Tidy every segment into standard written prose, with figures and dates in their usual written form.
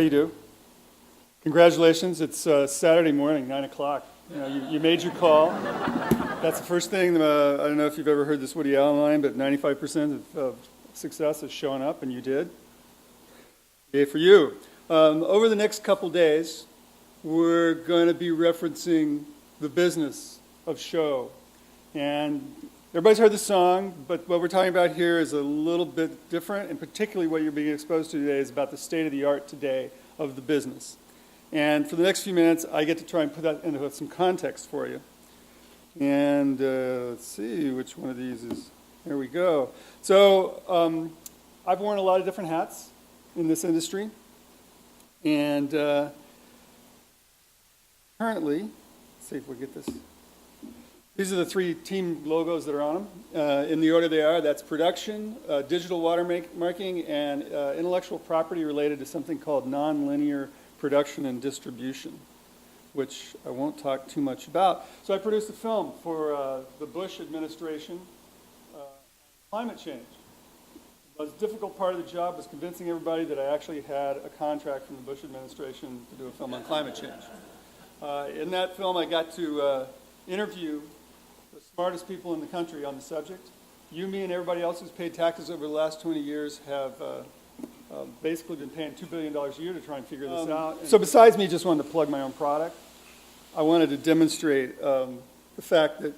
you do? Congratulations, it's Saturday morning, 9 o'clock. You made your call. That's the first thing, I don't know if you've ever heard this Woody Allen line, but 95% of success is showing up, and you did. Yay for you. Over the next couple days, we're going to be referencing the business of show. And everybody's heard the song, but what we're talking about here is a little bit different, and particularly what you're being exposed to today is about the state of the art today of the business. And for the next few minutes, I get to try and put that into some context for you. And let's see which one of these is, there we go. So I've worn a lot of different hats in this industry. And currently, let's see if we get this. These are the three team logos that are on them. In the order they are, that's production, digital watermarking, and intellectual property related to something called nonlinear production and distribution, which I won't talk too much about. So I produced a film for the Bush administration on climate change. The most difficult part of the job was convincing everybody that I actually had a contract from the Bush administration to do a film on climate change. In that film, I got to interview the smartest people in the country on the subject. You, me, and everybody else who's paid taxes over the last 20 years have basically been paying $2 billion a year to try and figure this out. So besides me just wanting to plug my own product, I wanted to demonstrate the fact that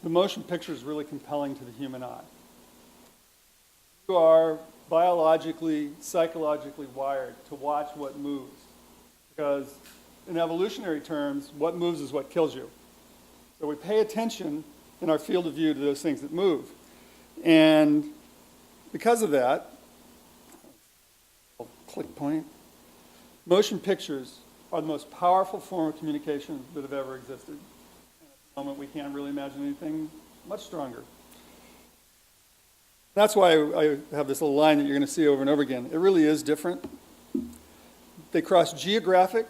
the motion picture is really compelling to the human eye. You are biologically, psychologically wired to watch what moves, because in evolutionary terms, what moves is what kills you. So we pay attention in our field of view to those things that move. And because of that, click point, motion pictures are the most powerful form of communication that have ever existed. And at the moment, we can't really imagine anything much stronger. That's why I have this little line that you're going to see over and over again. It really is different. They cross geographic,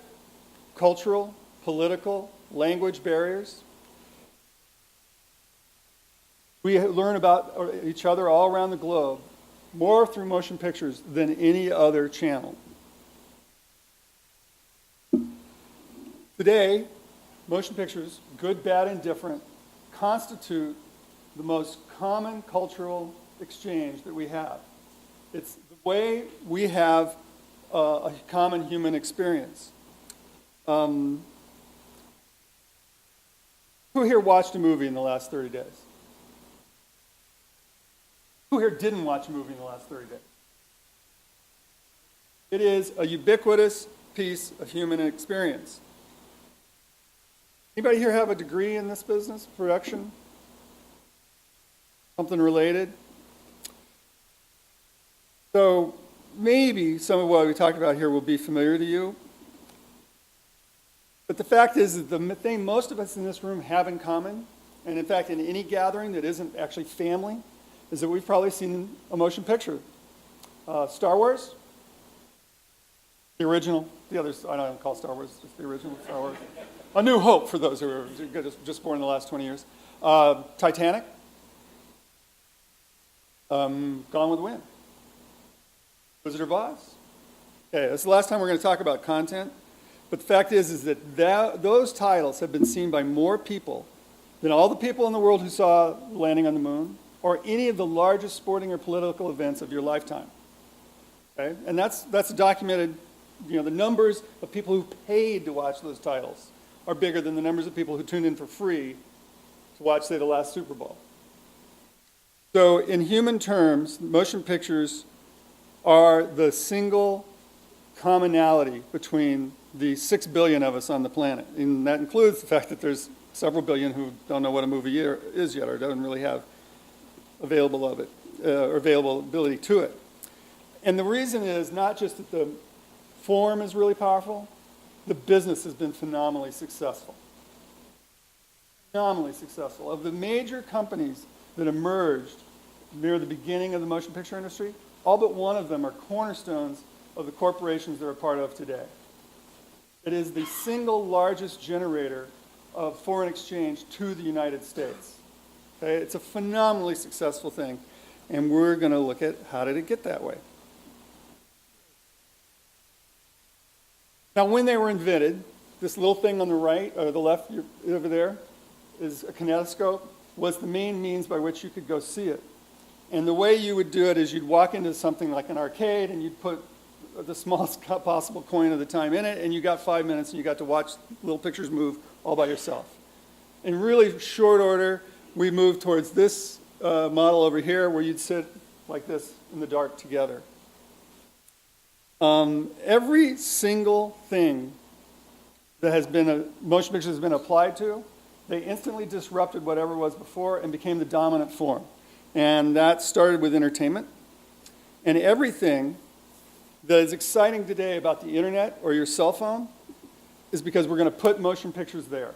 cultural, political, language barriers. We learn about each other all around the globe more through motion pictures than any other channel. Today, motion pictures, good, bad, and different, constitute the most common cultural exchange that we have. It's the way we have a common human experience. Who here watched a movie in the last 30 days? Who here didn't watch a movie in the last 30 days? It is a ubiquitous piece of human experience. Anybody here have a degree in this business, production? Something related? So maybe some of what we talked about here will be familiar to you. But the fact is that the thing most of us in this room have in common, and in fact in any gathering that isn't actually family, is that we've probably seen a motion picture. Star Wars, the original, the others, I don't call Star Wars, just the original Star Wars. A New Hope for those who are just born in the last 20 years. Titanic, Gone with the Wind, Wizard of Oz. Okay, this is the last time we're going to talk about content, but the fact is that those titles have been seen by more people than all the people in the world who saw Landing on the Moon, or any of the largest sporting or political events of your lifetime. Okay? And that's documented, the numbers of people who paid to watch those titles are bigger than the numbers of people who tuned in for free to watch, say, the last Super Bowl. So in human terms, motion pictures are the single commonality between the 6 billion of us on the planet. And that includes the fact that there's several billion who don't know what a movie is yet or don't really have availability to it. And the reason is not just that the form is really powerful, the business has been phenomenally successful. Phenomenally successful. Of the major companies that emerged near the beginning of the motion picture industry, all but one of them are cornerstones of the corporations they're a part of today. It is the single largest generator of foreign exchange to the United States. Okay? It's a phenomenally successful thing, and we're going to look at how did it get that way. Now, when they were invented, this little thing on the right, or the left over there, is a kinetoscope, was the main means by which you could go see it. And the way you would do it is you'd walk into something like an arcade and you'd put the smallest possible coin of the time in it, and you got 5 minutes and you got to watch little pictures move all by yourself. In really short order, we moved towards this model over here where you'd sit like this in the dark together. Every single thing that has been motion pictures has been applied to, they instantly disrupted whatever was before and became the dominant form. And that started with entertainment. And everything that is exciting today about the internet or your cell phone is because we're going to put motion pictures there.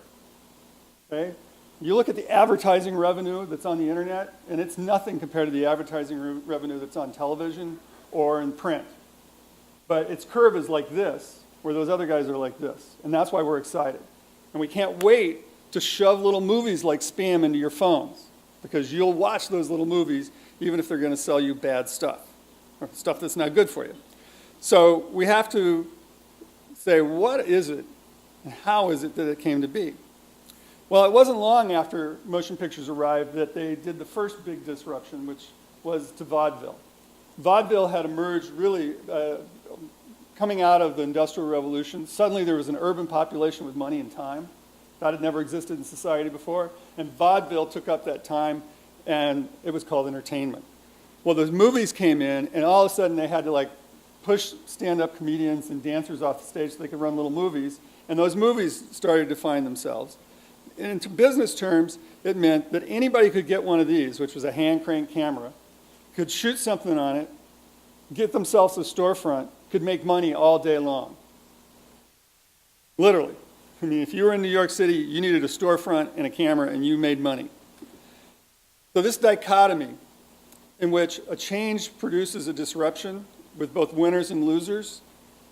Okay? You look at the advertising revenue that's on the internet, and it's nothing compared to the advertising revenue that's on television or in print. But its curve is like this, where those other guys are like this. And that's why we're excited. And we can't wait to shove little movies like Spam into your phones, because you'll watch those little movies even if they're going to sell you bad stuff, or stuff that's not good for you. So we have to say, what is it, and how is it that it came to be? Well, it wasn't long after motion pictures arrived that they did the first big disruption, which was to vaudeville. Vaudeville had emerged really coming out of the Industrial Revolution. Suddenly there was an urban population with money and time. That had never existed in society before. And vaudeville took up that time, and it was called entertainment. Well, those movies came in, and all of a sudden they had to like push stand-up comedians and dancers off the stage so they could run little movies. And those movies started to find themselves. And in business terms, it meant that anybody could get one of these, which was a hand-crank camera, could shoot something on it, get themselves a storefront, could make money all day long. Literally. I mean, if you were in New York City, you needed a storefront and a camera, and you made money. So this dichotomy in which a change produces a disruption with both winners and losers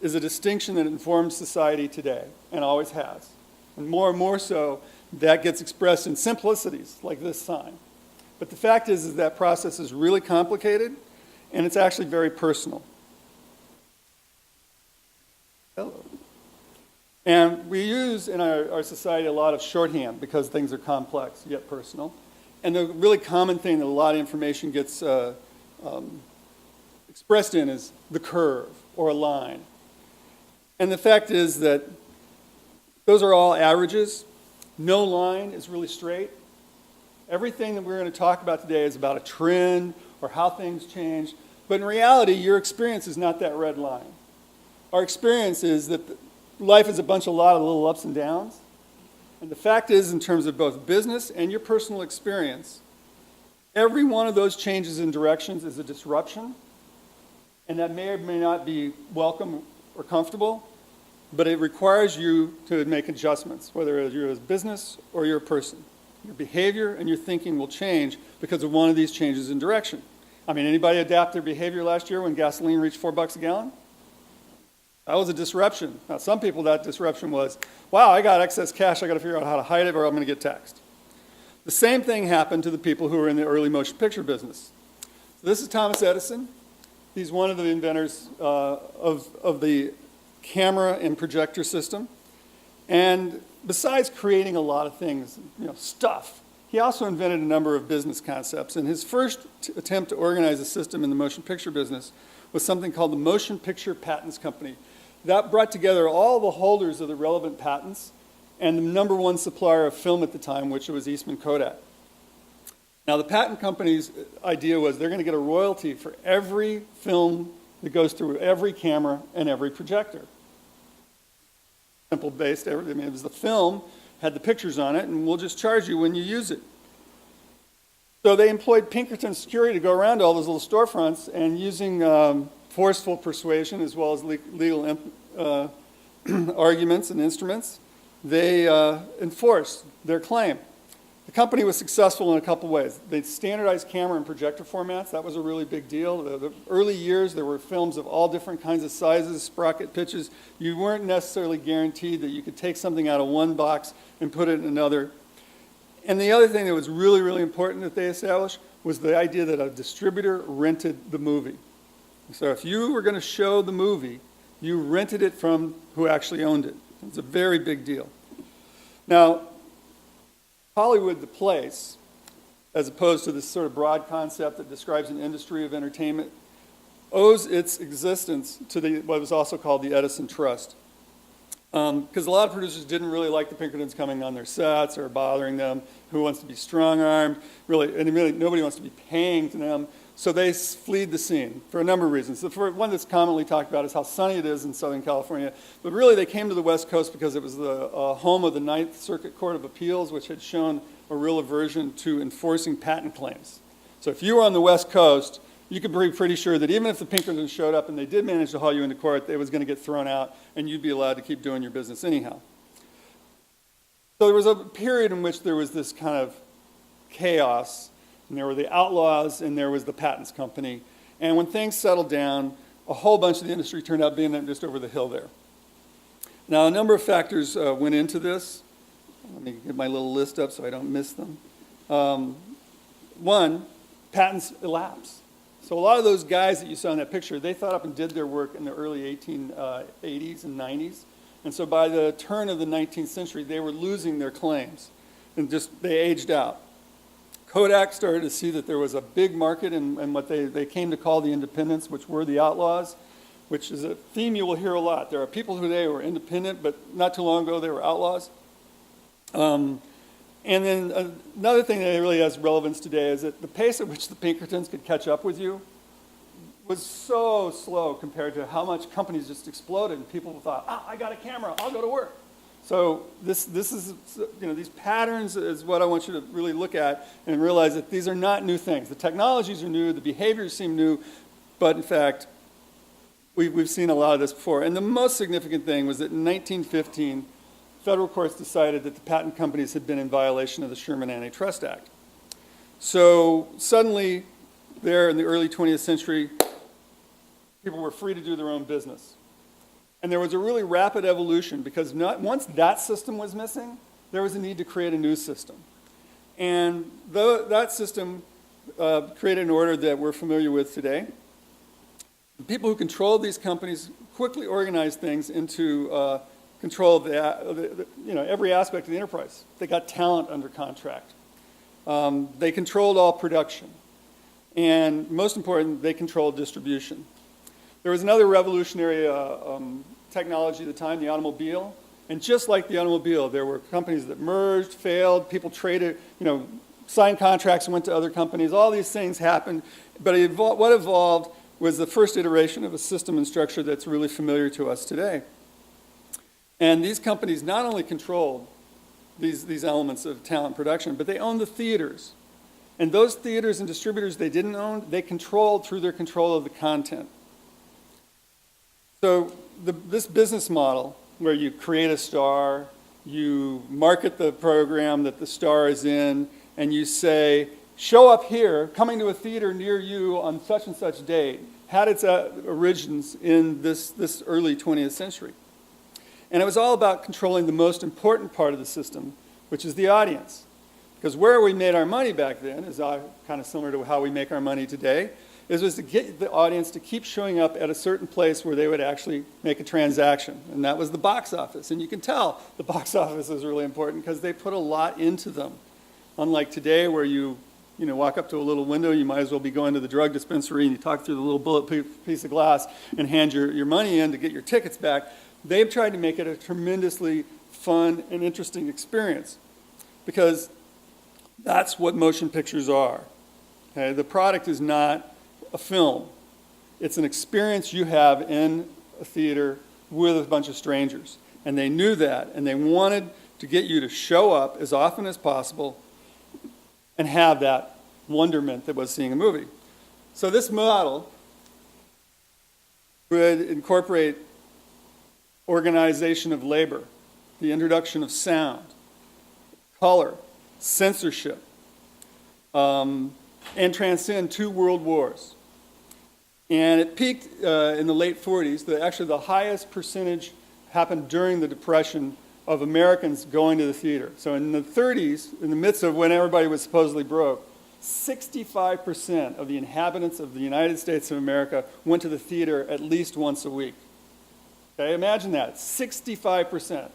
is a distinction that informs society today, and always has. And more so, that gets expressed in simplicities like this sign. But the fact is that process is really complicated, and it's actually very personal. Hello. And we use in our society a lot of shorthand because things are complex yet personal. And the really common thing that a lot of information gets expressed in is the curve or a line. And the fact is that those are all averages. No line is really straight. Everything that we're going to talk about today is about a trend or how things change. But in reality, your experience is not that red line. Our experience is that life is a lot of little ups and downs. And the fact is, in terms of both business and your personal experience, every one of those changes in directions is a disruption. And that may or may not be welcome or comfortable, but it requires you to make adjustments, whether you're a business or you're a person. Your behavior and your thinking will change because of one of these changes in direction. I mean, anybody adapt their behavior last year when gasoline reached $4 a gallon? That was a disruption. Now, some people, that disruption was, wow, I got excess cash, I got to figure out how to hide it or I'm going to get taxed. The same thing happened to the people who were in the early motion picture business. So this is Thomas Edison. He's one of the inventors of the camera and projector system. And besides creating a lot of things, stuff, he also invented a number of business concepts. And his first attempt to organize a system in the motion picture business was something called the Motion Picture Patents Company. That brought together all the holders of the relevant patents and the number one supplier of film at the time, which was Eastman Kodak. Now, the patent company's idea was they're going to get a royalty for every film that goes through every camera and every projector. Simple based, it was the film, had the pictures on it, and we'll just charge you when you use it. So they employed Pinkerton security to go around all those little storefronts, and using forceful persuasion as well as legal arguments and instruments, they enforced their claim. The company was successful in a couple ways. They standardized camera and projector formats. That was a really big deal. The early years, there were films of all different kinds of sizes, sprocket pitches. You weren't necessarily guaranteed that you could take something out of one box and put it in another. And the other thing that was really, really important that they established was the idea that a distributor rented the movie. So if you were going to show the movie, You rented it from who actually owned it. It's a very big deal. Now, Hollywood, the place, as opposed to this sort of broad concept that describes an industry of entertainment, owes its existence to what was also called the Edison Trust. Because a lot of producers didn't really like the Pinkertons coming on their sets or bothering them. Who wants to be strong-armed? Really, nobody wants to be paying to them. So they fled the scene for a number of reasons. The one that's commonly talked about is how sunny it is in Southern California. But really, they came to the West Coast because it was the home of the Ninth Circuit Court of Appeals, which had shown a real aversion to enforcing patent claims. So if you were on the West Coast, you could be pretty sure that even if the Pinkertons showed up and they did manage to haul you into court, it was going to get thrown out and you'd be allowed to keep doing your business anyhow. So there was a period in which there was this kind of chaos, and there were the outlaws and there was the patents company. And when things settled down, a whole bunch of the industry turned out being just over the hill there. Now, a number of factors went into this. Let me get my little list up so I don't miss them. One, patents elapse. So a lot of those guys that you saw in that picture, they thought up and did their work in the early 1880s and 90s. And so by the turn of the 19th century, they were losing their claims. And they aged out. Kodak started to see that there was a big market in what they came to call the independents, which were the outlaws, which is a theme you will hear a lot. There are people today who are independent, but not too long ago they were outlaws. And then another thing that really has relevance today is that the pace at which the Pinkertons could catch up with you was so slow compared to how much companies just exploded and people thought, I got a camera, I'll go to work. So this is, these patterns is what I want you to really look at and realize that these are not new things. The technologies are new, the behaviors seem new, but in fact, we've seen a lot of this before. And the most significant thing was that in 1915, federal courts decided that the patent companies had been in violation of the Sherman Antitrust Act. So suddenly, there in the early 20th century, people were free to do their own business. And there was a really rapid evolution because once that system was missing, there was a need to create a new system. And that system created an order that we're familiar with today. The people who controlled these companies quickly organized things into control of every aspect of the enterprise. They got talent under contract. They controlled all production. And most important, they controlled distribution. There was another revolutionary technology at the time, the automobile. And just like the automobile, there were companies that merged, failed, people traded, signed contracts and went to other companies. All these things happened. But what evolved was the first iteration of a system and structure that's really familiar to us today. And these companies not only controlled these elements of talent production, but they owned the theaters. And those theaters and distributors they didn't own, they controlled through their control of the content. So this business model, where you create a star, you market the program that the star is in, and you say, show up here, coming to a theater near you on such and such date, had its origins in this early 20th century. And it was all about controlling the most important part of the system, which is the audience. Because where we made our money back then is kind of similar to how we make our money today, was to get the audience to keep showing up at a certain place where they would actually make a transaction. And that was the box office. And you can tell the box office is really important because they put a lot into them. Unlike today where you walk up to a little window, you might as well be going to the drug dispensary and you talk through the little bullet piece of glass and hand your money in to get your tickets back. They've tried to make it a tremendously fun and interesting experience because that's what motion pictures are. Okay? The product is not a film. It's an experience you have in a theater with a bunch of strangers. And they knew that, and they wanted to get you to show up as often as possible and have that wonderment that was seeing a movie. So this model would incorporate organization of labor, the introduction of sound, color, censorship, and transcend 2 world wars. And it peaked in the late 40s. Actually, the highest percentage happened during the Depression of Americans going to the theater. So in the 30s, in the midst of when everybody was supposedly broke, 65% of the inhabitants of the United States of America went to the theater at least once a week. Okay, imagine that, 65%.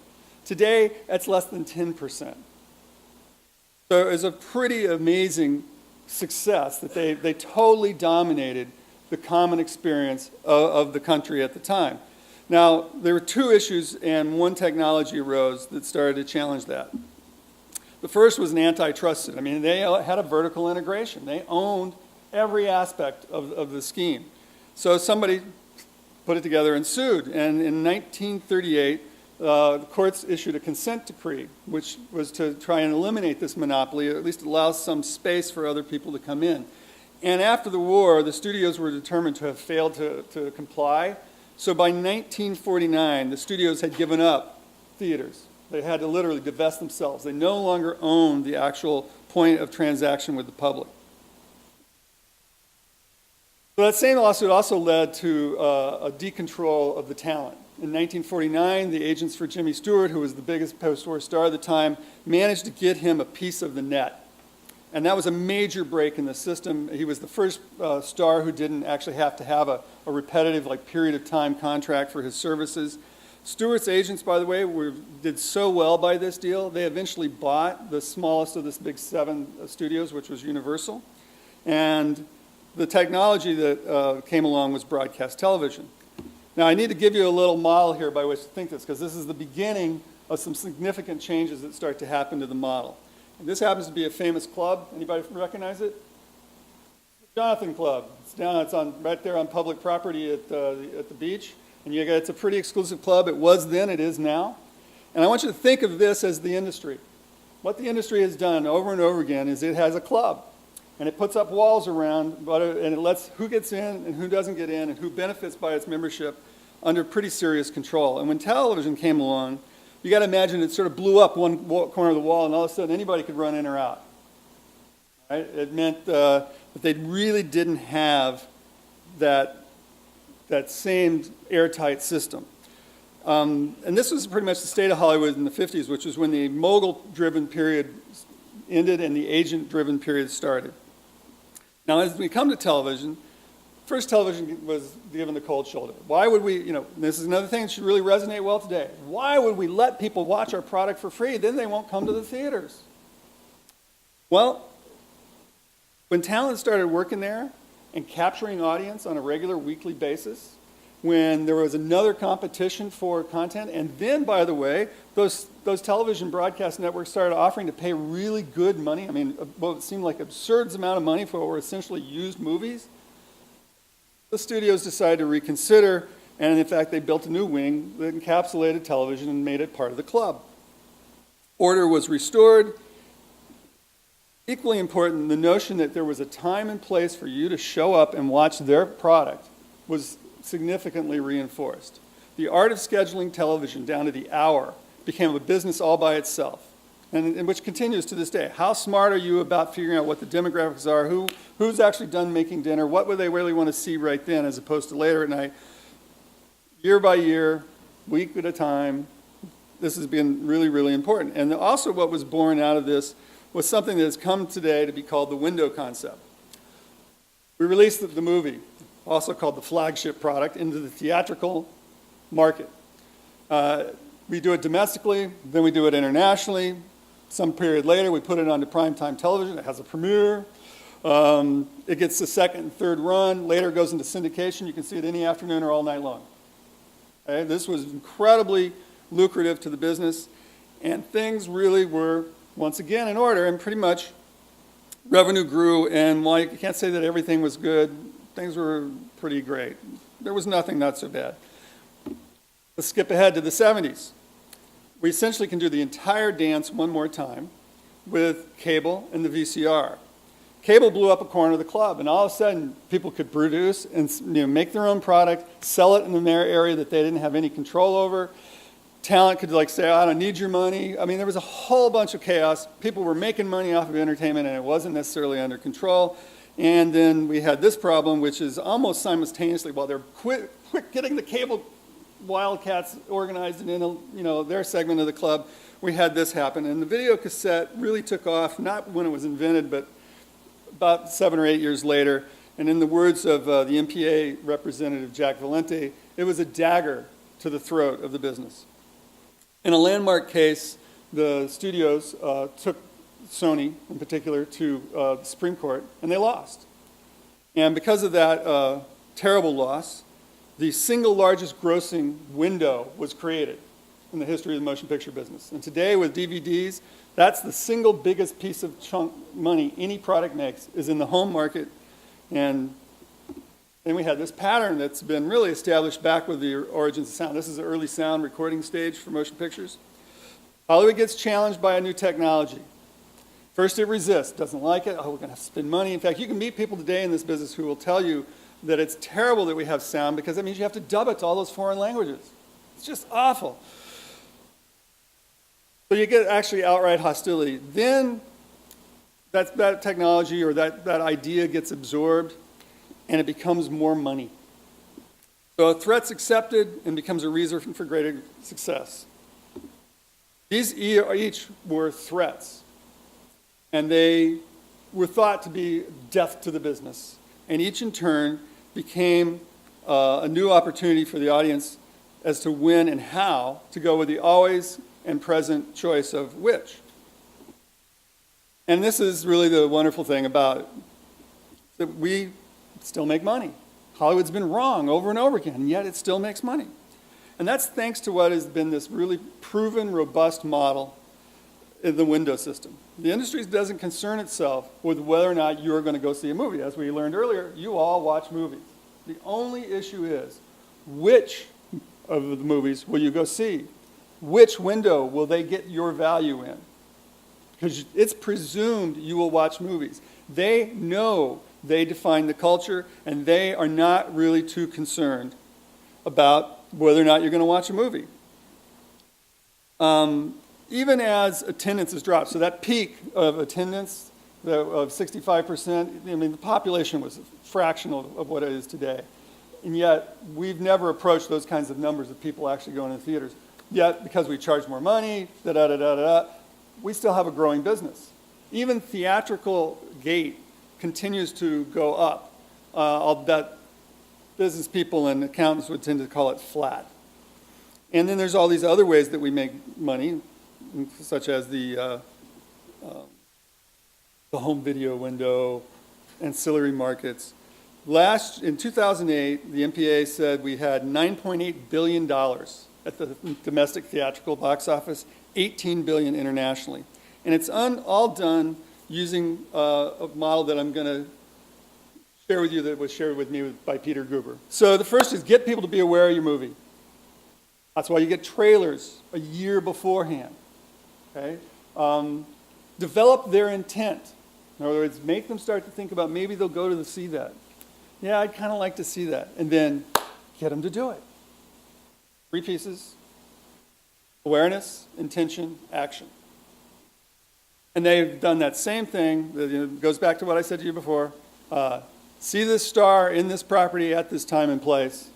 Today, that's less than 10%. So it was a pretty amazing success that they totally dominated the common experience of the country at the time. Now, there were two issues and one technology arose that started to challenge that. The first was an antitrust suit. I mean, they had a vertical integration. They owned every aspect of the scheme. So somebody put it together and sued. And in 1938, the courts issued a consent decree, which was to try and eliminate this monopoly, or at least allow some space for other people to come in. And after the war, the studios were determined to have failed to comply. So by 1949, the studios had given up theaters. They had to literally divest themselves. They no longer owned the actual point of transaction with the public. So that same lawsuit also led to a decontrol of the talent. In 1949, the agents for Jimmy Stewart, who was the biggest post-war star at the time, managed to get him a piece of the net. And that was a major break in the system. He was the first star who didn't actually have to have a repetitive period of time contract for his services. Stewart's agents, by the way, did so well by this deal, they eventually bought the smallest of the big 7 studios, which was Universal. And the technology that came along was broadcast television. Now, I need to give you a little model here by which to think this, because this is the beginning of some significant changes that start to happen to the model. And this happens to be a famous club. Anybody recognize it? The Jonathan Club. It's right there on public property at the beach. And it's a pretty exclusive club. It was then, it is now. And I want you to think of this as the industry. What the industry has done over and over again is it has a club. And it puts up walls around, and it lets who gets in and who doesn't get in and who benefits by its membership under pretty serious control. And when television came along, you got to imagine it sort of blew up one corner of the wall, and all of a sudden anybody could run in or out. Right? It meant that they really didn't have that same airtight system. And this was pretty much the state of Hollywood in the 50s, which was when the mogul-driven period ended and the agent-driven period started. Now, as we come to television, first television was given the cold shoulder. Why would we, this is another thing that should really resonate well today. Why would we let people watch our product for free? Then they won't come to the theaters. Well, when talent started working there and capturing audience on a regular weekly basis, when there was another competition for content, and then, by the way, those television broadcast networks started offering to pay really good money. I mean, what seemed like absurd amount of money for what were essentially used movies. The studios decided to reconsider, and in fact, they built a new wing that encapsulated television and made it part of the club. Order was restored. Equally important, the notion that there was a time and place for you to show up and watch their product was significantly reinforced. The art of scheduling television down to the hour became a business all by itself, and which continues to this day. How smart are you about figuring out what the demographics are, who's actually done making dinner, what would they really want to see right then as opposed to later at night? Year by year, week at a time, this has been really, really important. And also what was born out of this was something that has come today to be called the window concept. We released the movie, also called the flagship product, into the theatrical market. We do it domestically, then we do it internationally. Some period later, we put it onto primetime television. It has a premiere. It gets the second and third run. Later, it goes into syndication. You can see it any afternoon or all night long. Okay? This was incredibly lucrative to the business, and things really were, once again, in order, and pretty much revenue grew, and while you can't say that everything was good, things were pretty great. There was nothing not so bad. Let's skip ahead to the 70s. We essentially can do the entire dance one more time with cable and the VCR. Cable blew up a corner of the club, and all of a sudden, people could produce and make their own product, sell it in their area that they didn't have any control over. Talent could say, I don't need your money. I mean, there was a whole bunch of chaos. People were making money off of entertainment, and it wasn't necessarily under control. And then we had this problem, which is almost simultaneously, while they're quick getting the cable wildcats organized and in their segment of the club, we had this happen. And the video cassette really took off, not when it was invented, but about 7 or 8 years later. And in the words of the MPA representative, Jack Valente, it was a dagger to the throat of the business. In a landmark case, the studios took Sony, in particular, to the Supreme Court, and they lost. And because of that terrible loss, the single largest grossing window was created in the history of the motion picture business. And today, with DVDs, that's the single biggest piece of chunk money any product makes is in the home market. And then we had this pattern that's been really established back with the origins of sound. This is the early sound recording stage for motion pictures. Hollywood gets challenged by a new technology. First, it resists, doesn't like it. Oh, we're going to spend money. In fact, you can meet people today in this business who will tell you that it's terrible that we have sound because that means you have to dub it to all those foreign languages. It's just awful. So you get actually outright hostility. Then that technology or that idea gets absorbed and it becomes more money. So a threat's accepted and becomes a reason for greater success. These each were threats, and they were thought to be death to the business. And each in turn became a new opportunity for the audience as to when and how to go with the always and present choice of which. And this is really the wonderful thing about it, that we still make money. Hollywood's been wrong over and over again, and yet it still makes money. And that's thanks to what has been this really proven, robust model in the window system. The industry doesn't concern itself with whether or not you're going to go see a movie. As we learned earlier, you all watch movies. The only issue is, which of the movies will you go see? Which window will they get your value in? Because it's presumed you will watch movies. They know they define the culture, and they are not really too concerned about whether or not you're going to watch a movie. Even as attendance has dropped, so that peak of attendance of 65%, I mean, the population was fractional of what it is today. And yet, we've never approached those kinds of numbers of people actually going to theaters. Yet, because we charge more money, we still have a growing business. Even theatrical gate continues to go up. I'll bet business people and accountants would tend to call it flat. And then there's all these other ways that we make money, such as the home video window, ancillary markets. In 2008, the MPA said we had $9.8 billion at the domestic theatrical box office, $18 billion internationally. And it's all done using a model that I'm going to share with you that was shared with me by Peter Gruber. So the first is get people to be aware of your movie. That's why you get trailers a year beforehand. Okay? Develop their intent. In other words, make them start to think about maybe they'll go to see that. Yeah, I'd kind of like to see that. And then get them to do it. 3 pieces: awareness, intention, action. And they've done that same thing. It goes back to what I said to you before. See this star in this property at this time and place.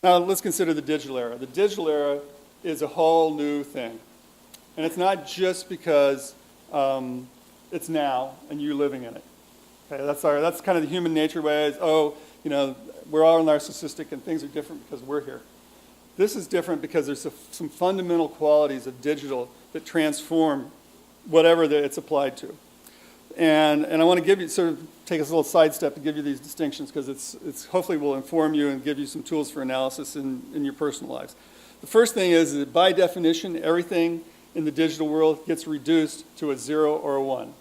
Now let's consider the digital era. The digital era is a whole new thing. And it's not just because it's now and you living in it. Okay, that's kind of the human nature way. Is, we're all narcissistic and things are different because we're here. This is different because there's some fundamental qualities of digital that transform whatever that it's applied to. And I want to give you, take us a little sidestep to give you these distinctions because it's hopefully will inform you and give you some tools for analysis in your personal lives. The first thing is that by definition, everything in the digital world gets reduced to a 0 or a 1.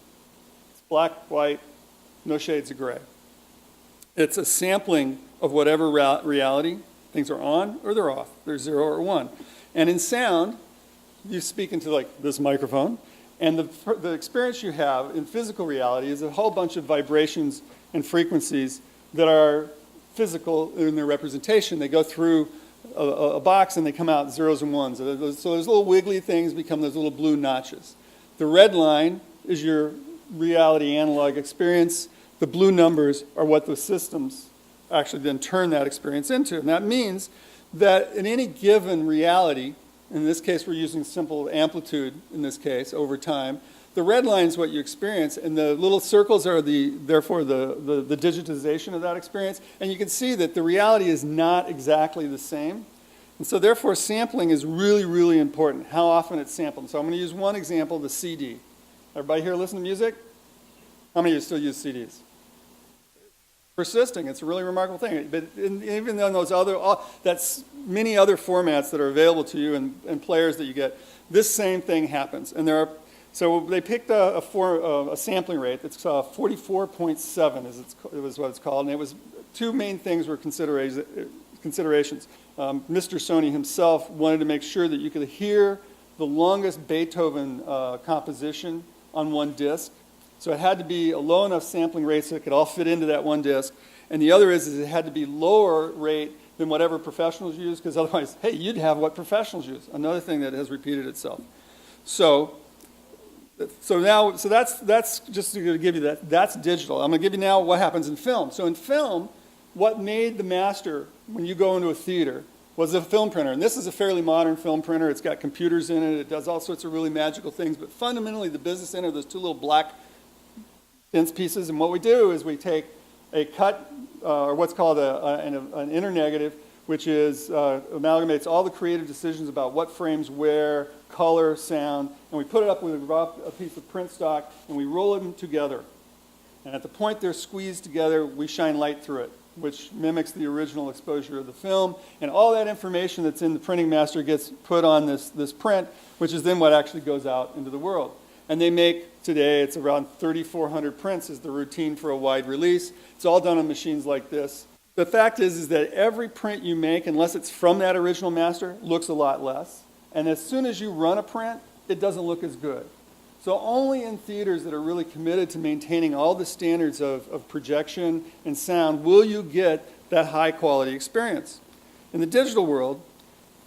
It's black, white, no shades of gray. It's a sampling of whatever reality. Things are on or they're off. They're 0 or 1. And in sound, you speak into like this microphone, and the experience you have in physical reality is a whole bunch of vibrations and frequencies that are physical in their representation. They go through a box and they come out 0s and 1s. So those little wiggly things become those little blue notches. The red line is your reality analog experience. The blue numbers are what the systems actually then turn that experience into. And that means that in any given reality, in this case we're using simple amplitude in this case over time, The red line is what you experience, and the little circles are therefore the digitization of that experience. And you can see that the reality is not exactly the same. And so therefore, sampling is really, really important, how often it's sampled. So I'm going to use one example, the CD. Everybody here listen to music? How many of you still use CDs? Persisting, it's a really remarkable thing. But even though those that's many other formats that are available to you and players that you get, this same thing happens. And so they picked a sampling rate that's 44.7 is what it's called. And it was two main things were considerations. Mr. Sony himself wanted to make sure that you could hear the longest Beethoven composition on one disc. So it had to be a low enough sampling rate so it could all fit into that one disc. And the other is it had to be lower rate than whatever professionals use, because otherwise, hey, you'd have what professionals use. Another thing that has repeated itself. So that's just to give you that. That's digital. I'm going to give you now what happens in film. So in film, what made the master when you go into a theater was a film printer. And this is a fairly modern film printer. It's got computers in it. It does all sorts of really magical things. But fundamentally, the business end are those two little black dense pieces. And what we do is we take a cut, or what's called an inner negative, which is amalgamates all the creative decisions about what frames where, color, sound, and we put it up with a piece of print stock, and we roll them together. And at the point they're squeezed together, we shine light through it, which mimics the original exposure of the film. And all that information that's in the printing master gets put on this print, which is then what actually goes out into the world. And they make, today, it's around 3,400 prints is the routine for a wide release. It's all done on machines like this. The fact is that every print you make, unless it's from that original master, looks a lot less. And as soon as you run a print, it doesn't look as good. So only in theaters that are really committed to maintaining all the standards of projection and sound will you get that high quality experience. In the digital world,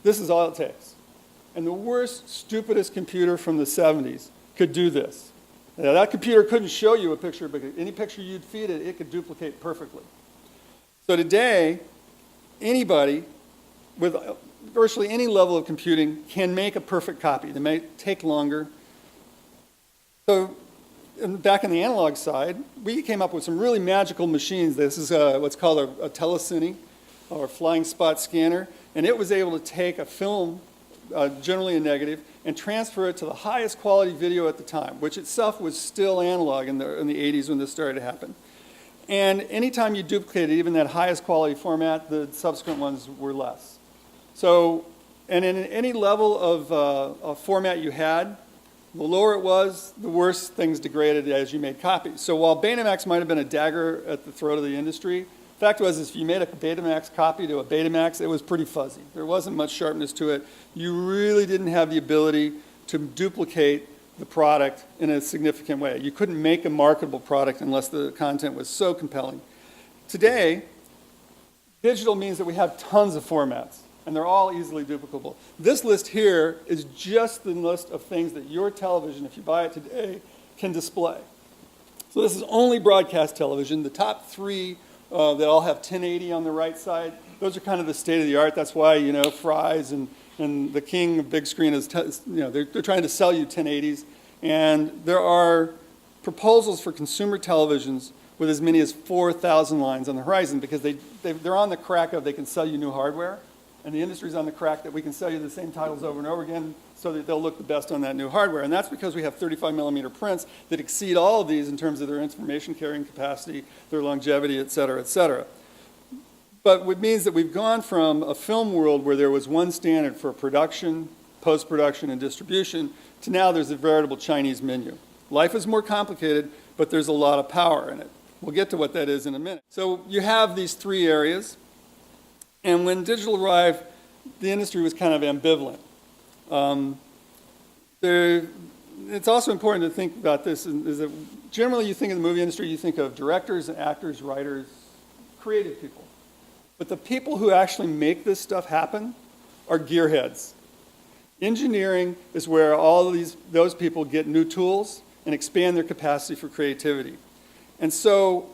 this is all it takes. And the worst, stupidest computer from the 70s could do this. Now, that computer couldn't show you a picture, but any picture you'd feed it, it could duplicate perfectly. So today, anybody with virtually any level of computing can make a perfect copy. They may take longer. So back on the analog side, we came up with some really magical machines. This is what's called a telecine, or flying spot scanner, and it was able to take a film, generally a negative, and transfer it to the highest quality video at the time, which itself was still analog in the 80s when this started to happen. And anytime you duplicated even that highest quality format, the subsequent ones were less. So, and in any level of format you had, the lower it was, the worse things degraded as you made copies. So while Betamax might have been a dagger at the throat of the industry, the fact was if you made a Betamax copy to a Betamax, it was pretty fuzzy. There wasn't much sharpness to it. You really didn't have the ability to duplicate the product in a significant way. You couldn't make a marketable product unless the content was so compelling. Today, digital means that we have tons of formats, and they're all easily duplicable. This list here is just the list of things that your television, if you buy it today, can display. So this is only broadcast television. The top three that all have 1080 on the right side, those are kind of the state of the art. That's why, you know, Fry's and the king of big screen is, they're trying to sell you 1080s. And there are proposals for consumer televisions with as many as 4,000 lines on the horizon because they're on the crack of they can sell you new hardware. And the industry's on the crack that we can sell you the same titles over and over again so that they'll look the best on that new hardware. And that's because we have 35 millimeter prints that exceed all of these in terms of their information carrying capacity, their longevity, et cetera, et cetera. But what means that we've gone from a film world where there was one standard for production, post-production, and distribution to now there's a veritable Chinese menu. Life is more complicated, but there's a lot of power in it. We'll get to what that is in a minute. So you have these three areas. And when digital arrived, the industry was kind of ambivalent. It's also important to think about this, is that generally you think of the movie industry, you think of directors, actors, writers, creative people. But the people who actually make this stuff happen are gearheads. Engineering is where all of those people get new tools and expand their capacity for creativity. And so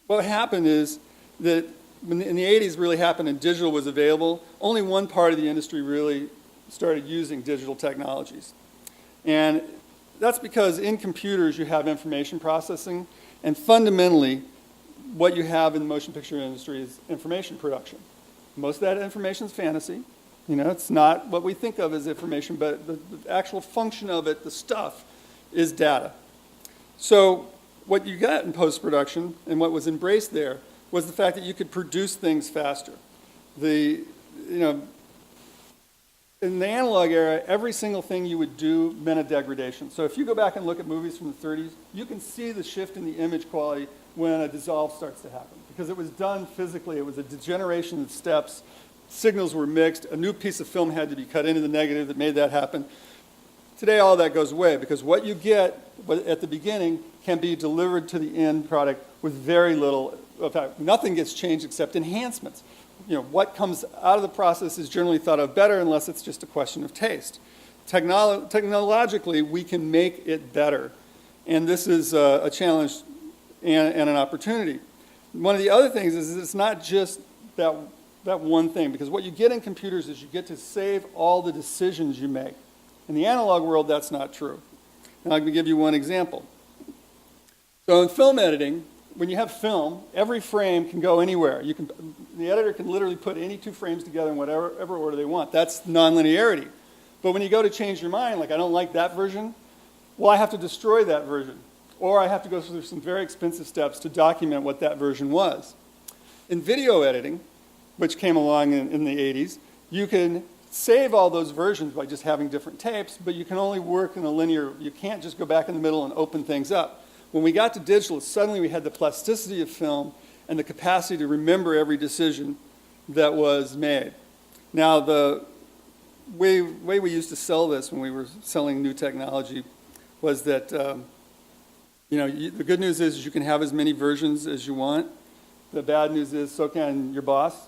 what happened is that when in the 80s really happened and digital was available, only one part of the industry really started using digital technologies. And that's because in computers you have information processing, and fundamentally what you have in the motion picture industry is information production. Most of that information is fantasy. You know, it's not what we think of as information, but the actual function of it, the stuff, is data. So what you got in post-production and what was embraced there was the fact that you could produce things faster. In the analog era, every single thing you would do meant a degradation. So if you go back and look at movies from the 30s, you can see the shift in the image quality when a dissolve starts to happen. Because it was done physically, it was a degeneration of steps, signals were mixed, a new piece of film had to be cut into the negative that made that happen. Today all that goes away because what you get at the beginning can be delivered to the end product with very little, in fact, nothing gets changed except enhancements. You know, what comes out of the process is generally thought of better unless it's just a question of taste. Technologically, we can make it better. And this is a challenge and an opportunity. One of the other things is it's not just that one thing, because what you get in computers is you get to save all the decisions you make. In the analog world, that's not true. And I'm going to give you one example. So in film editing, when you have film, every frame can go anywhere. The editor can literally put any two frames together in whatever order they want. That's nonlinearity. But when you go to change your mind, like I don't like that version, well, I have to destroy that version. Or I have to go through some very expensive steps to document what that version was. In video editing, which came along in the 80s, you can save all those versions by just having different tapes, but you can only work in a linear, you can't just go back in the middle and open things up. When we got to digital, suddenly we had the plasticity of film and the capacity to remember every decision that was made. Now, the way we used to sell this when we were selling new technology was that, the good news is you can have as many versions as you want. The bad news is so can your boss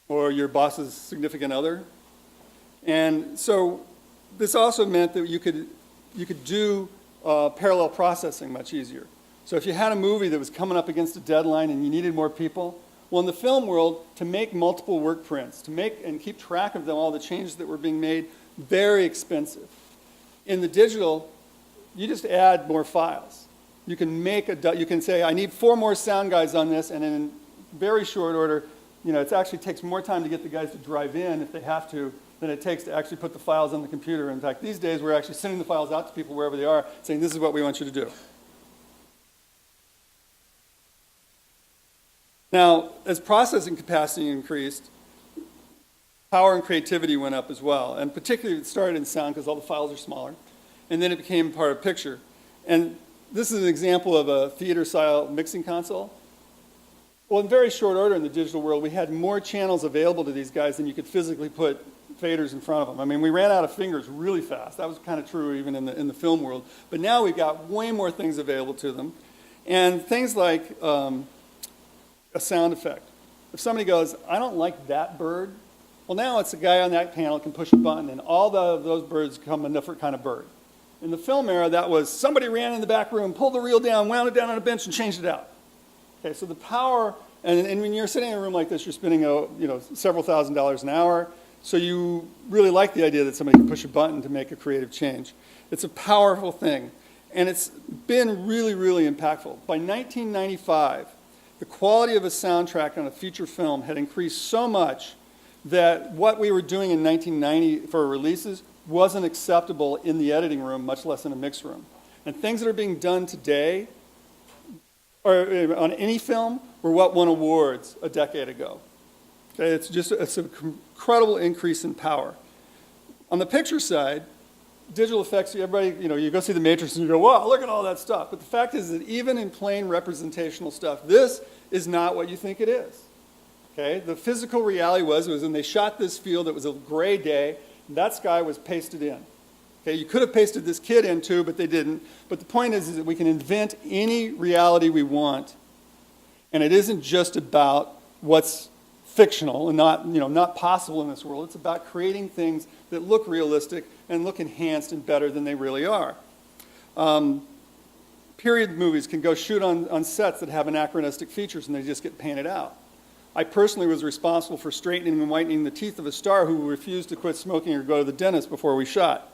or your boss's significant other. And so this also meant that you could do parallel processing much easier. So if you had a movie that was coming up against a deadline and you needed more people, well, in the film world, to make multiple work prints, to make and keep track of them, all the changes that were being made, very expensive. In the digital, you just add more files. You can you can say, I need 4 more sound guys on this, and in very short order, it actually takes more time to get the guys to drive in if they have to than it takes to actually put the files on the computer. In fact, these days, we're actually sending the files out to people wherever they are, saying, this is what we want you to do. Now, as processing capacity increased, power and creativity went up as well. And particularly, it started in sound because all the files are smaller. And then it became part of picture. And this is an example of a theater-style mixing console. Well, in very short order in the digital world, we had more channels available to these guys than you could physically put faders in front of them. I mean, we ran out of fingers really fast. That was kind of true even in the film world. But now we've got way more things available to them. And things like a sound effect. If somebody goes, I don't like that bird, well, now it's a guy on that panel can push a button, and all those birds become a different kind of bird. In the film era, that was somebody ran in the back room, pulled the reel down, wound it down on a bench, and changed it out. Okay, so the power, and when you're sitting in a room like this, you're spending several $1,000s an hour, so you really like the idea that somebody can push a button to make a creative change. It's a powerful thing, and it's been really, really impactful. By 1995, the quality of a soundtrack on a feature film had increased so much that what we were doing in 1990 for releases wasn't acceptable in the editing room, much less in a mix room. And things that are being done today, or on any film, were what won awards a decade ago. Okay, it's an incredible increase in power. On the picture side, digital effects, everybody, you go see The Matrix and you go, wow, look at all that stuff. But the fact is that even in plain representational stuff, this is not what you think it is. Okay, the physical reality was when they shot this field, it was a gray day, and that sky was pasted in. Okay, you could have pasted this kid in too, but they didn't. But the point is that we can invent any reality we want, and it isn't just about what's fictional and not possible in this world. It's about creating things that look realistic and look enhanced and better than they really are. Period movies can go shoot on sets that have anachronistic features and they just get painted out. I personally was responsible for straightening and whitening the teeth of a star who refused to quit smoking or go to the dentist before we shot.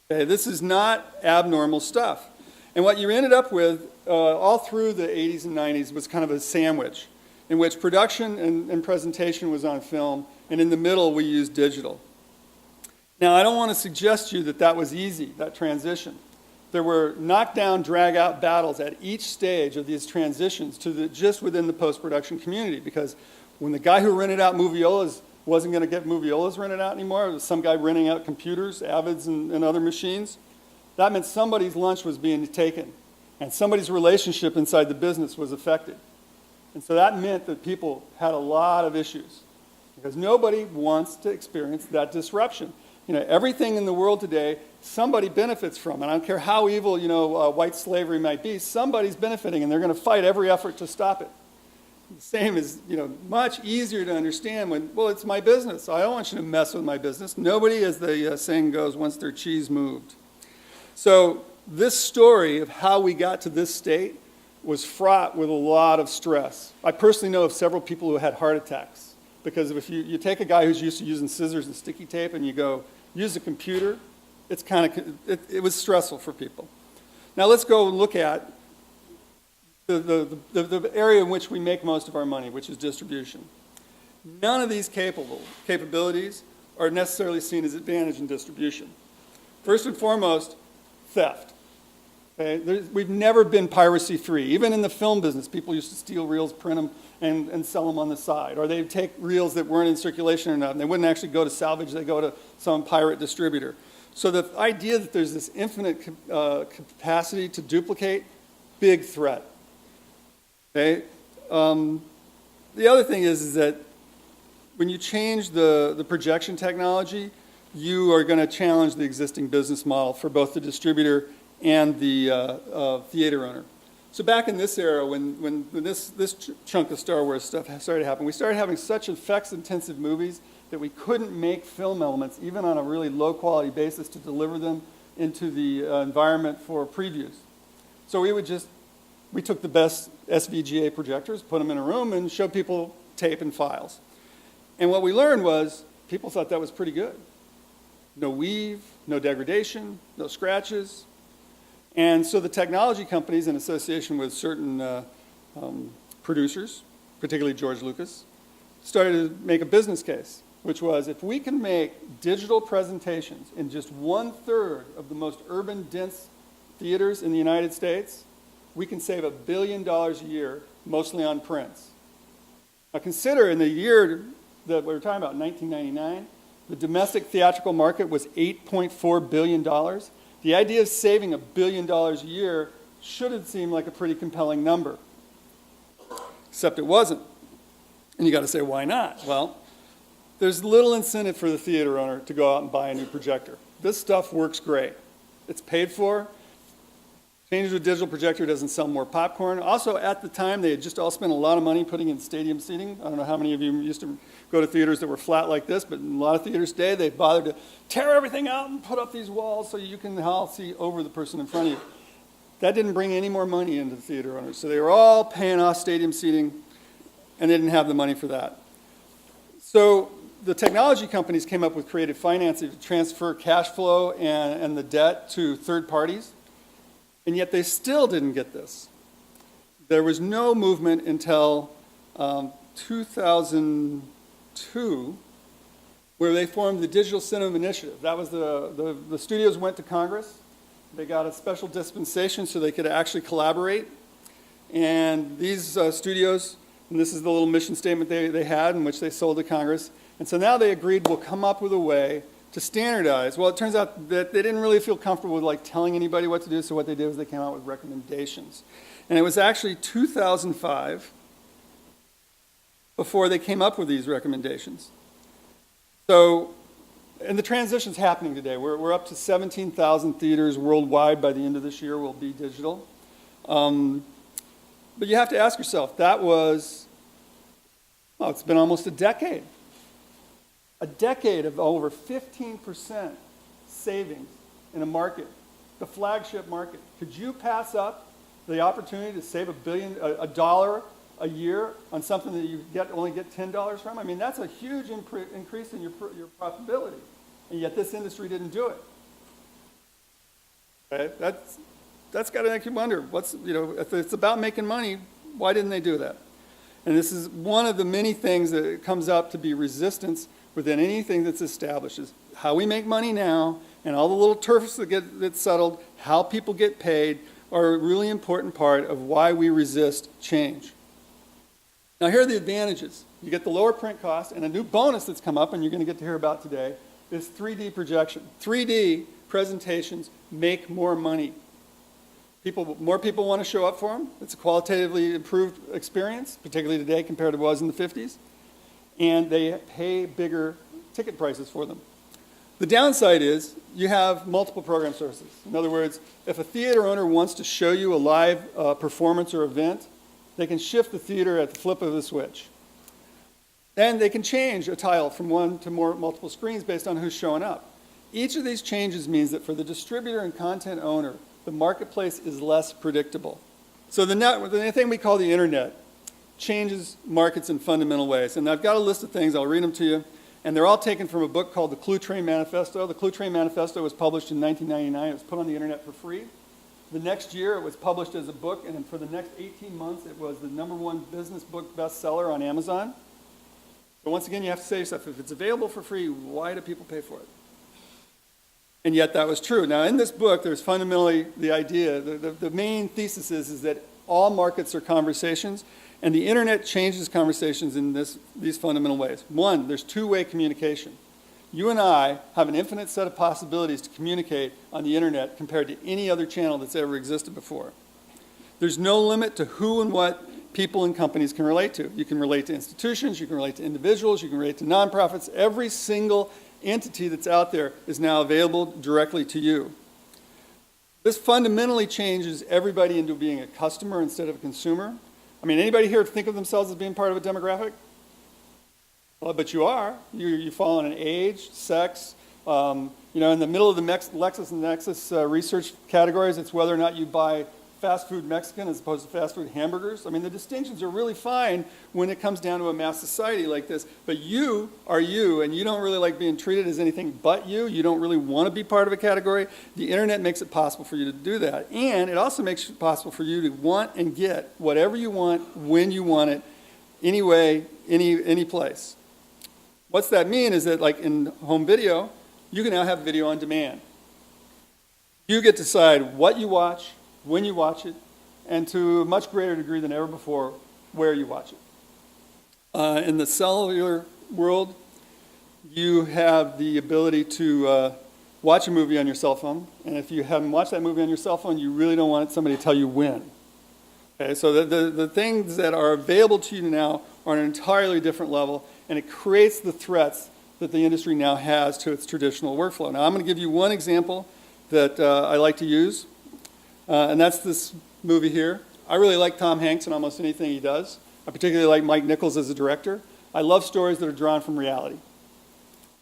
Okay, this is not abnormal stuff. And what you ended up with all through the 80s and 90s was kind of a sandwich in which production and presentation was on film, and in the middle we used digital. Now, I don't want to suggest to you that that was easy, that transition. There were knockdown, drag-out battles at each stage of these transitions to just within the post-production community, because when the guy who rented out moviolas wasn't going to get moviolas rented out anymore, it was some guy renting out computers, Avids, and other machines, that meant somebody's lunch was being taken, and somebody's relationship inside the business was affected. And so that meant that people had a lot of issues, because nobody wants to experience that disruption. You know, everything in the world today, somebody benefits from. And I don't care how evil, white slavery might be, somebody's benefiting, and they're going to fight every effort to stop it. The same is, much easier to understand when, well, it's my business. I don't want you to mess with my business. Nobody, as the saying goes, wants their cheese moved. So this story of how we got to this state was fraught with a lot of stress. I personally know of several people who had heart attacks, because if you take a guy who's used to using scissors and sticky tape and you go, use a computer, it was stressful for people. Now let's go and look at the area in which we make most of our money, which is distribution. None of these capabilities are necessarily seen as advantage in distribution. First and foremost, theft. Okay? We've never been piracy-free. Even in the film business, people used to steal reels, print them, and sell them on the side. Or they'd take reels that weren't in circulation or not, and they wouldn't actually go to salvage, they'd go to some pirate distributor. So the idea that there's this infinite capacity to duplicate, big threat. Okay? The other thing is that when you change the projection technology, you are going to challenge the existing business model for both the distributor and the theater owner. So back in this era, when this chunk of Star Wars stuff started happening, we started having such effects-intensive movies that we couldn't make film elements, even on a really low-quality basis, to deliver them into the environment for previews. So we took the best SVGA projectors, put them in a room, and showed people tape and files. And what we learned was people thought that was pretty good. No weave, no degradation, no scratches. And so the technology companies, in association with certain producers, particularly George Lucas, started to make a business case, which was if we can make digital presentations in just 1/3 of the most urban, dense theaters in the United States, we can save $1 billion a year, mostly on prints. Now consider in the year that we were talking about, 1999, the domestic theatrical market was $8.4 billion. The idea of saving $1 billion a year should have seemed like a pretty compelling number, except it wasn't. And you got to say, why not? Well, there's little incentive for the theater owner to go out and buy a new projector. This stuff works great. It's paid for. Changing to a digital projector doesn't sell more popcorn. Also, at the time, they had just all spent a lot of money putting in stadium seating. I don't know how many of you used to go to theaters that were flat like this, but in a lot of theaters today, they've bothered to tear everything out and put up these walls so you can all see over the person in front of you. That didn't bring any more money into the theater owners. So they were all paying off stadium seating, and they didn't have the money for that. So the technology companies came up with creative financing to transfer cash flow and the debt to third parties. And yet they still didn't get this. There was no movement until 2002, where they formed the Digital Cinema Initiative. That was the studios went to Congress. They got a special dispensation so they could actually collaborate. And these studios, and this is the little mission statement they had in which they sold to Congress. And so now they agreed we'll come up with a way to standardize. Well, it turns out that they didn't really feel comfortable with telling anybody what to do, so what they did was they came out with recommendations. And it was actually 2005 before they came up with these recommendations. So, and the transition's happening today. We're up to 17,000 theaters worldwide by the end of this year will be digital. But you have to ask yourself, it's been almost a decade. A decade of over 15% savings in a market, the flagship market. Could you pass up the opportunity to save $1 a year on something that you only get $10 from? I mean, that's a huge increase in your profitability, and yet this industry didn't do it. Okay? That's got to make you wonder, if it's about making money, why didn't they do that? And this is one of the many things that comes up to be resistance within anything that's established, is how we make money now, and all the little turfs that get settled, how people get paid, are a really important part of why we resist change. Now here are the advantages. You get the lower print cost, and a new bonus that's come up, and you're going to get to hear about today, is 3D projection. 3D presentations make more money. More people want to show up for them. It's a qualitatively improved experience, particularly today compared to what it was in the 50s. And they pay bigger ticket prices for them. The downside is you have multiple program sources. In other words, if a theater owner wants to show you a live performance or event, they can shift the theater at the flip of the switch. And they can change a tile from one to multiple screens based on who's showing up. Each of these changes means that for the distributor and content owner, the marketplace is less predictable. So the thing we call the internet changes markets in fundamental ways. And I've got a list of things, I'll read them to you. And they're all taken from a book called The Clue Train Manifesto. The Clue Train Manifesto was published in 1999. It was put on the internet for free. The next year, it was published as a book, and for the next 18 months, it was the #1 business book bestseller on Amazon. But once again, you have to say to yourself, if it's available for free, why do people pay for it? And yet that was true. Now, in this book, there's fundamentally the idea, the main thesis is that all markets are conversations, and the internet changes conversations in these fundamental ways. One, there's two-way communication. You and I have an infinite set of possibilities to communicate on the internet compared to any other channel that's ever existed before. There's no limit to who and what people and companies can relate to. You can relate to institutions, you can relate to individuals, you can relate to nonprofits. Every single entity that's out there is now available directly to you. This fundamentally changes everybody into being a customer instead of a consumer. I mean, anybody here think of themselves as being part of a demographic? Well, but you are. You fall in an age, sex. In the middle of the LexisNexis research categories, it's whether or not you buy fast food Mexican as opposed to fast food hamburgers. I mean, the distinctions are really fine when it comes down to a mass society like this. But you are you, and you don't really like being treated as anything but you. You don't really want to be part of a category. The internet makes it possible for you to do that. And it also makes it possible for you to want and get whatever you want, when you want it, any way, any place. What's that mean is that, like in home video, you can now have video on demand. You get to decide what you watch, when you watch it, and to a much greater degree than ever before, where you watch it. In the cellular world, you have the ability to watch a movie on your cell phone, and if you haven't watched that movie on your cell phone, you really don't want somebody to tell you when. Okay, so the things that are available to you now are on an entirely different level, and it creates the threats that the industry now has to its traditional workflow. Now, I'm going to give you one example that I like to use, and that's this movie here. I really like Tom Hanks in almost anything he does. I particularly like Mike Nichols as a director. I love stories that are drawn from reality.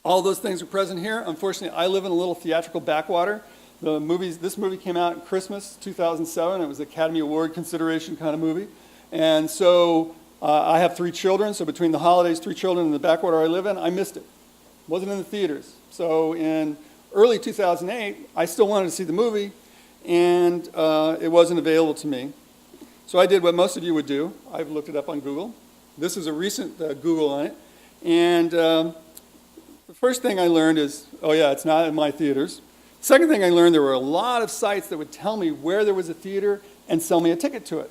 All those things are present here. Unfortunately, I live in a little theatrical backwater. This movie came out in Christmas 2007. It was an Academy Award consideration kind of movie. And so I have 3 children, so between the holidays, 3 children in the backwater I live in, I missed it. Wasn't in the theaters. So in early 2008, I still wanted to see the movie, and it wasn't available to me. So I did what most of you would do. I've looked it up on Google. This is a recent Google on it. And the first thing I learned is, oh yeah, it's not in my theaters. Second thing I learned, there were a lot of sites that would tell me where there was a theater and sell me a ticket to it.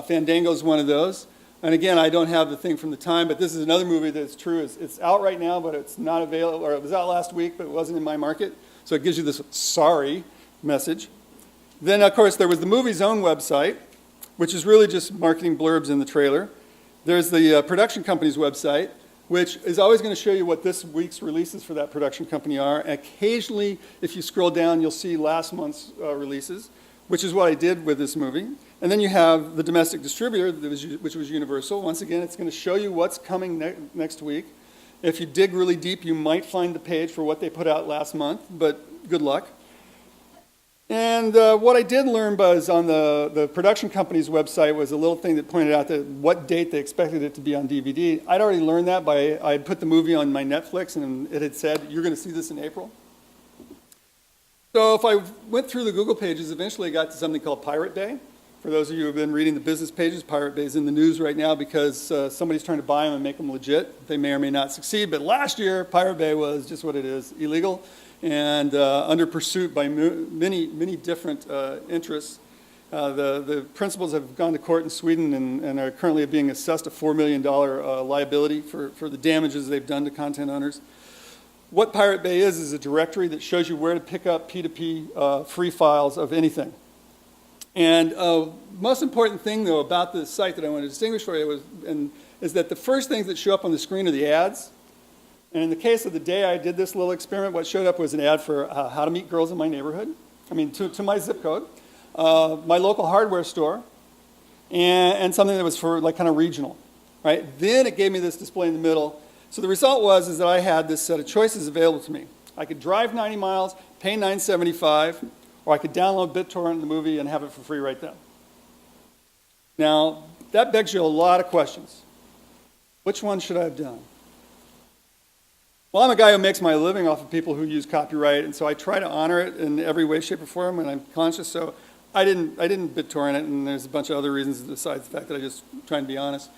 Fandango is one of those. And again, I don't have the thing from the time, but this is another movie that's true. It's out right now, but it's not available, or it was out last week, but it wasn't in my market. So it gives you this sorry message. Then, of course, there was the movie's own website, which is really just marketing blurbs in the trailer. There's the production company's website, which is always going to show you what this week's releases for that production company are. And occasionally, if you scroll down, you'll see last month's releases, which is what I did with this movie. And then you have the domestic distributor, which was Universal. Once again, it's going to show you what's coming next week. If you dig really deep, you might find the page for what they put out last month, but good luck. And what I did learn was on the production company's website was a little thing that pointed out that what date they expected it to be on DVD. I'd already learned that I had put the movie on my Netflix, and it had said, you're going to see this in April. So if I went through the Google pages, eventually I got to something called Pirate Bay. For those of you who have been reading the business pages, Pirate Bay is in the news right now because somebody's trying to buy them and make them legit. They may or may not succeed, but last year, Pirate Bay was just what it is, illegal and under pursuit by many different interests. The principals have gone to court in Sweden and are currently being assessed a $4 million liability for the damages they've done to content owners. What Pirate Bay is a directory that shows you where to pick up P2P free files of anything. And most important thing, though, about this site that I want to distinguish for you is that the first things that show up on the screen are the ads. And in the case of the day I did this little experiment, what showed up was an ad for how to meet girls in my neighborhood, to my zip code, my local hardware store, and something that was for like kind of regional, right? Then it gave me this display in the middle. So the result was that I had this set of choices available to me. I could drive 90 miles, pay $9.75, or I could download BitTorrent the movie and have it for free right then. Now, that begs you a lot of questions. Which one should I have done? Well, I'm a guy who makes my living off of people who use copyright, and so I try to honor it in every way, shape, or form, and I'm conscious, so I didn't BitTorrent it, and there's a bunch of other reasons besides the fact that I just try and be honest.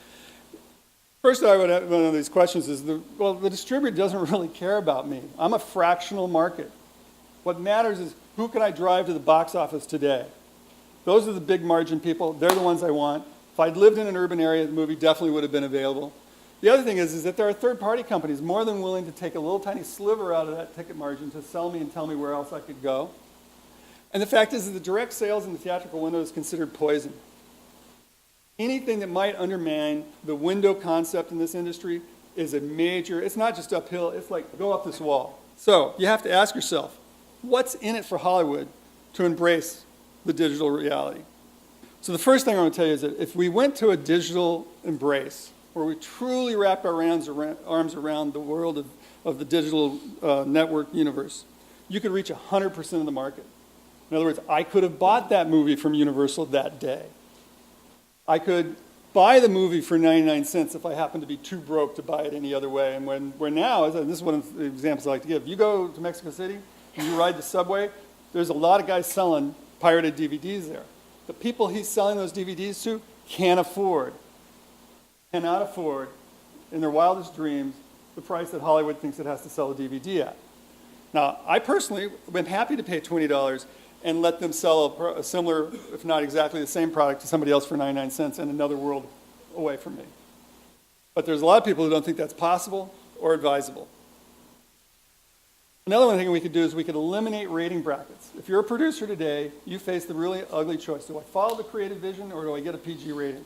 First, I would have one of these questions is, the distributor doesn't really care about me. I'm a fractional market. What matters is who can I drive to the box office today? Those are the big margin people. They're the ones I want. If I'd lived in an urban area, the movie definitely would have been available. The other thing is that there are third-party companies more than willing to take a little tiny sliver out of that ticket margin to sell me and tell me where else I could go. And the fact is that the direct sales in the theatrical window is considered poison. Anything that might undermine the window concept in this industry is a major, it's not just uphill, it's like go up this wall. So you have to ask yourself, what's in it for Hollywood to embrace the digital reality? So the first thing I want to tell you is that if we went to a digital embrace, where we truly wrap our arms around the world of the digital network universe, you could reach 100% of the market. In other words, I could have bought that movie from Universal that day. I could buy the movie for 99 cents if I happened to be too broke to buy it any other way. And where now, and this is one of the examples I like to give, you go to Mexico City, and you ride the subway, there's a lot of guys selling pirated DVDs there. The people he's selling those DVDs to cannot afford, in their wildest dreams, the price that Hollywood thinks it has to sell a DVD at. Now, I personally am happy to pay $20 and let them sell a similar, if not exactly the same product to somebody else for 99 cents in another world away from me. But there's a lot of people who don't think that's possible or advisable. Another one thing we could do is we could eliminate rating brackets. If you're a producer today, you face the really ugly choice. Do I follow the creative vision or do I get a PG rating?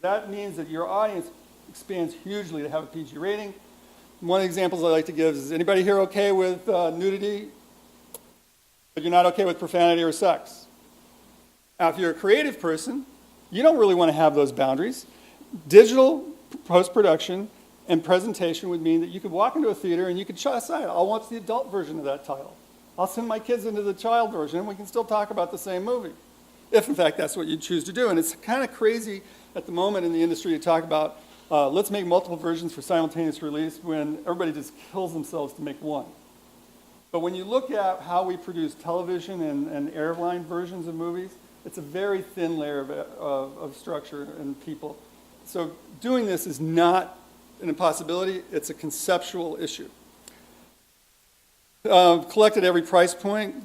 That means that your audience expands hugely to have a PG rating. One of the examples I like to give is anybody here okay with nudity, but you're not okay with profanity or sex? Now, if you're a creative person, you don't really want to have those boundaries. Digital post-production and presentation would mean that you could walk into a theater and you could decide, I'll watch the adult version of that title. I'll send my kids into the child version and we can still talk about the same movie, if in fact that's what you choose to do. And it's kind of crazy at the moment in the industry to talk about let's make multiple versions for simultaneous release when everybody just kills themselves to make one. But when you look at how we produce television and airline versions of movies, it's a very thin layer of structure and people. So doing this is not an impossibility, it's a conceptual issue. Collect at every price point.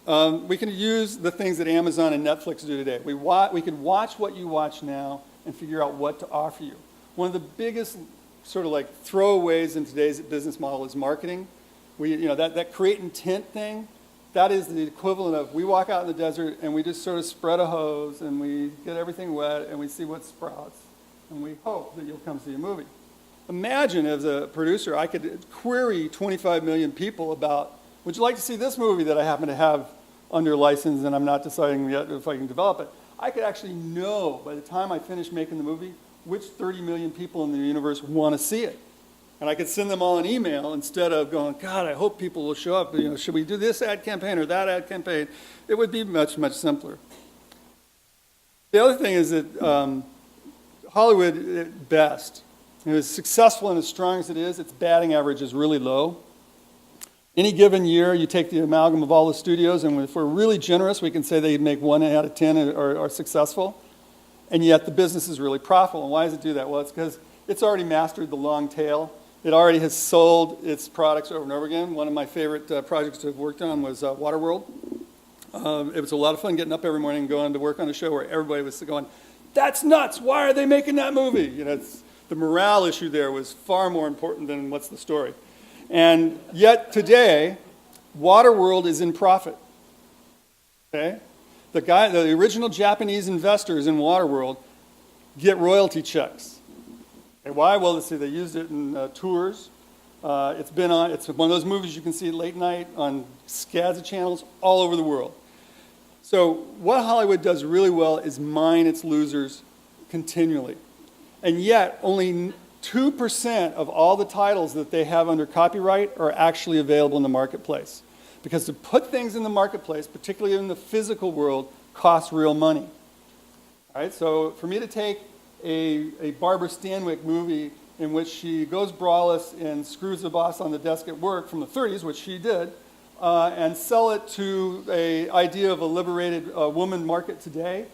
We can use the things that Amazon and Netflix do today. We can watch what you watch now and figure out what to offer you. One of the biggest sort of like throwaways in today's business model is marketing. That create intent thing, that is the equivalent of we walk out in the desert and we just sort of spread a hose and we get everything wet and we see what sprouts. And we hope that you'll come see a movie. Imagine as a producer, I could query 25 million people about, would you like to see this movie that I happen to have under license and I'm not deciding yet if I can develop it? I could actually know by the time I finish making the movie which 30 million people in the universe want to see it. And I could send them all an email instead of going, God, I hope people will show up. Should we do this ad campaign or that ad campaign? It would be much, much simpler. The other thing is that Hollywood, at best, as successful and as strong as it is, its batting average is really low. Any given year, you take the amalgam of all the studios, and if we're really generous, we can say they make 1 out of 10 are successful, and yet the business is really profitable. And why does it do that? Well, it's because it's already mastered the long tail. It already has sold its products over and over again. One of my favorite projects to have worked on was Waterworld. It was a lot of fun getting up every morning and going to work on a show where everybody was going, "That's nuts! Why are they making that movie?" You know, the morale issue there was far more important than what's the story. And yet today, Waterworld is in profit. Okay? The original Japanese investors in Waterworld get royalty checks. Okay, why? Well, let's see, they used it in tours. It's one of those movies you can see late night on scads of channels all over the world. So what Hollywood does really well is mine its losers continually. And yet, only 2% of all the titles that they have under copyright are actually available in the marketplace. Because to put things in the marketplace, particularly in the physical world, costs real money. All right, so for me to take a Barbara Stanwyck movie in which she goes braless and screws the boss on the desk at work from the 30s, which she did, and sell it to an idea of a liberated woman market today,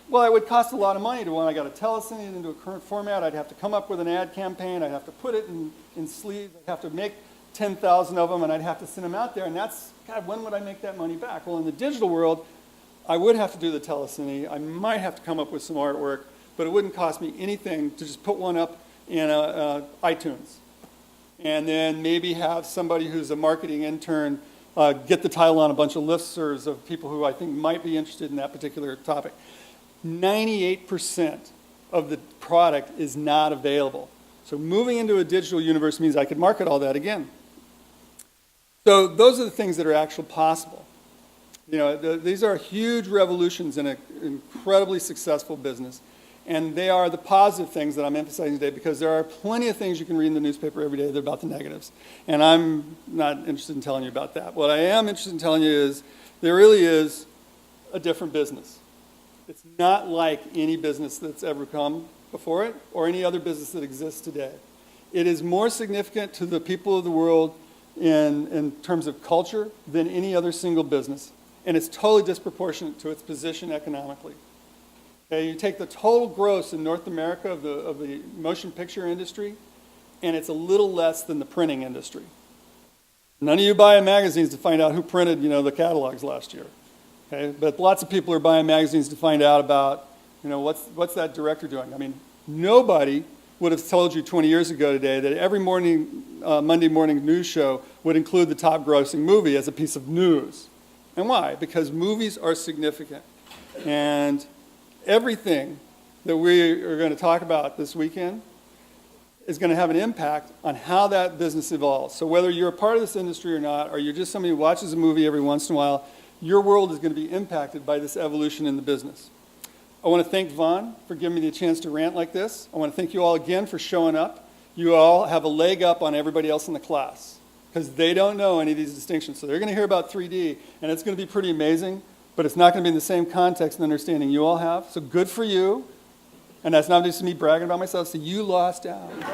well, it would cost a lot of money to when I got to telecine it into a current format. I'd have to come up with an ad campaign. I'd have to put it in sleeves. I'd have to make 10,000 of them, and I'd have to send them out there. And that's, God, when would I make that money back? Well, in the digital world, I would have to do the telecine. I might have to come up with some artwork, but it wouldn't cost me anything to just put one up in iTunes. And then maybe have somebody who's a marketing intern get the title on a bunch of listservs of people who I think might be interested in that particular topic. 98% of the product is not available. So moving into a digital universe means I could market all that again. So those are the things that are actually possible. You know, these are huge revolutions in an incredibly successful business. And they are the positive things that I'm emphasizing today because there are plenty of things you can read in the newspaper every day that are about the negatives. And I'm not interested in telling you about that. What I am interested in telling you is there really is a different business. It's not like any business that's ever come before it or any other business that exists today. It is more significant to the people of the world in terms of culture than any other single business. And it's totally disproportionate to its position economically. Okay, you take the total gross in North America of the motion picture industry, and it's a little less than the printing industry. None of you buy magazines to find out who printed, the catalogs last year. Okay, but lots of people are buying magazines to find out about, what's that director doing? I mean, nobody would have told you 20 years ago today that every morning, Monday morning news show would include the top grossing movie as a piece of news. And why? Because movies are significant. And everything that we are going to talk about this weekend is going to have an impact on how that business evolves. So whether you're a part of this industry or not, or you're just somebody who watches a movie every once in a while, your world is going to be impacted by this evolution in the business. I want to thank Vaughn for giving me the chance to rant like this. I want to thank you all again for showing up. You all have a leg up on everybody else in the class because they don't know any of these distinctions. So they're going to hear about 3D, and it's going to be pretty amazing, but it's not going to be in the same context and understanding you all have. So good for you. And that's not just me bragging about myself. So you lost out. You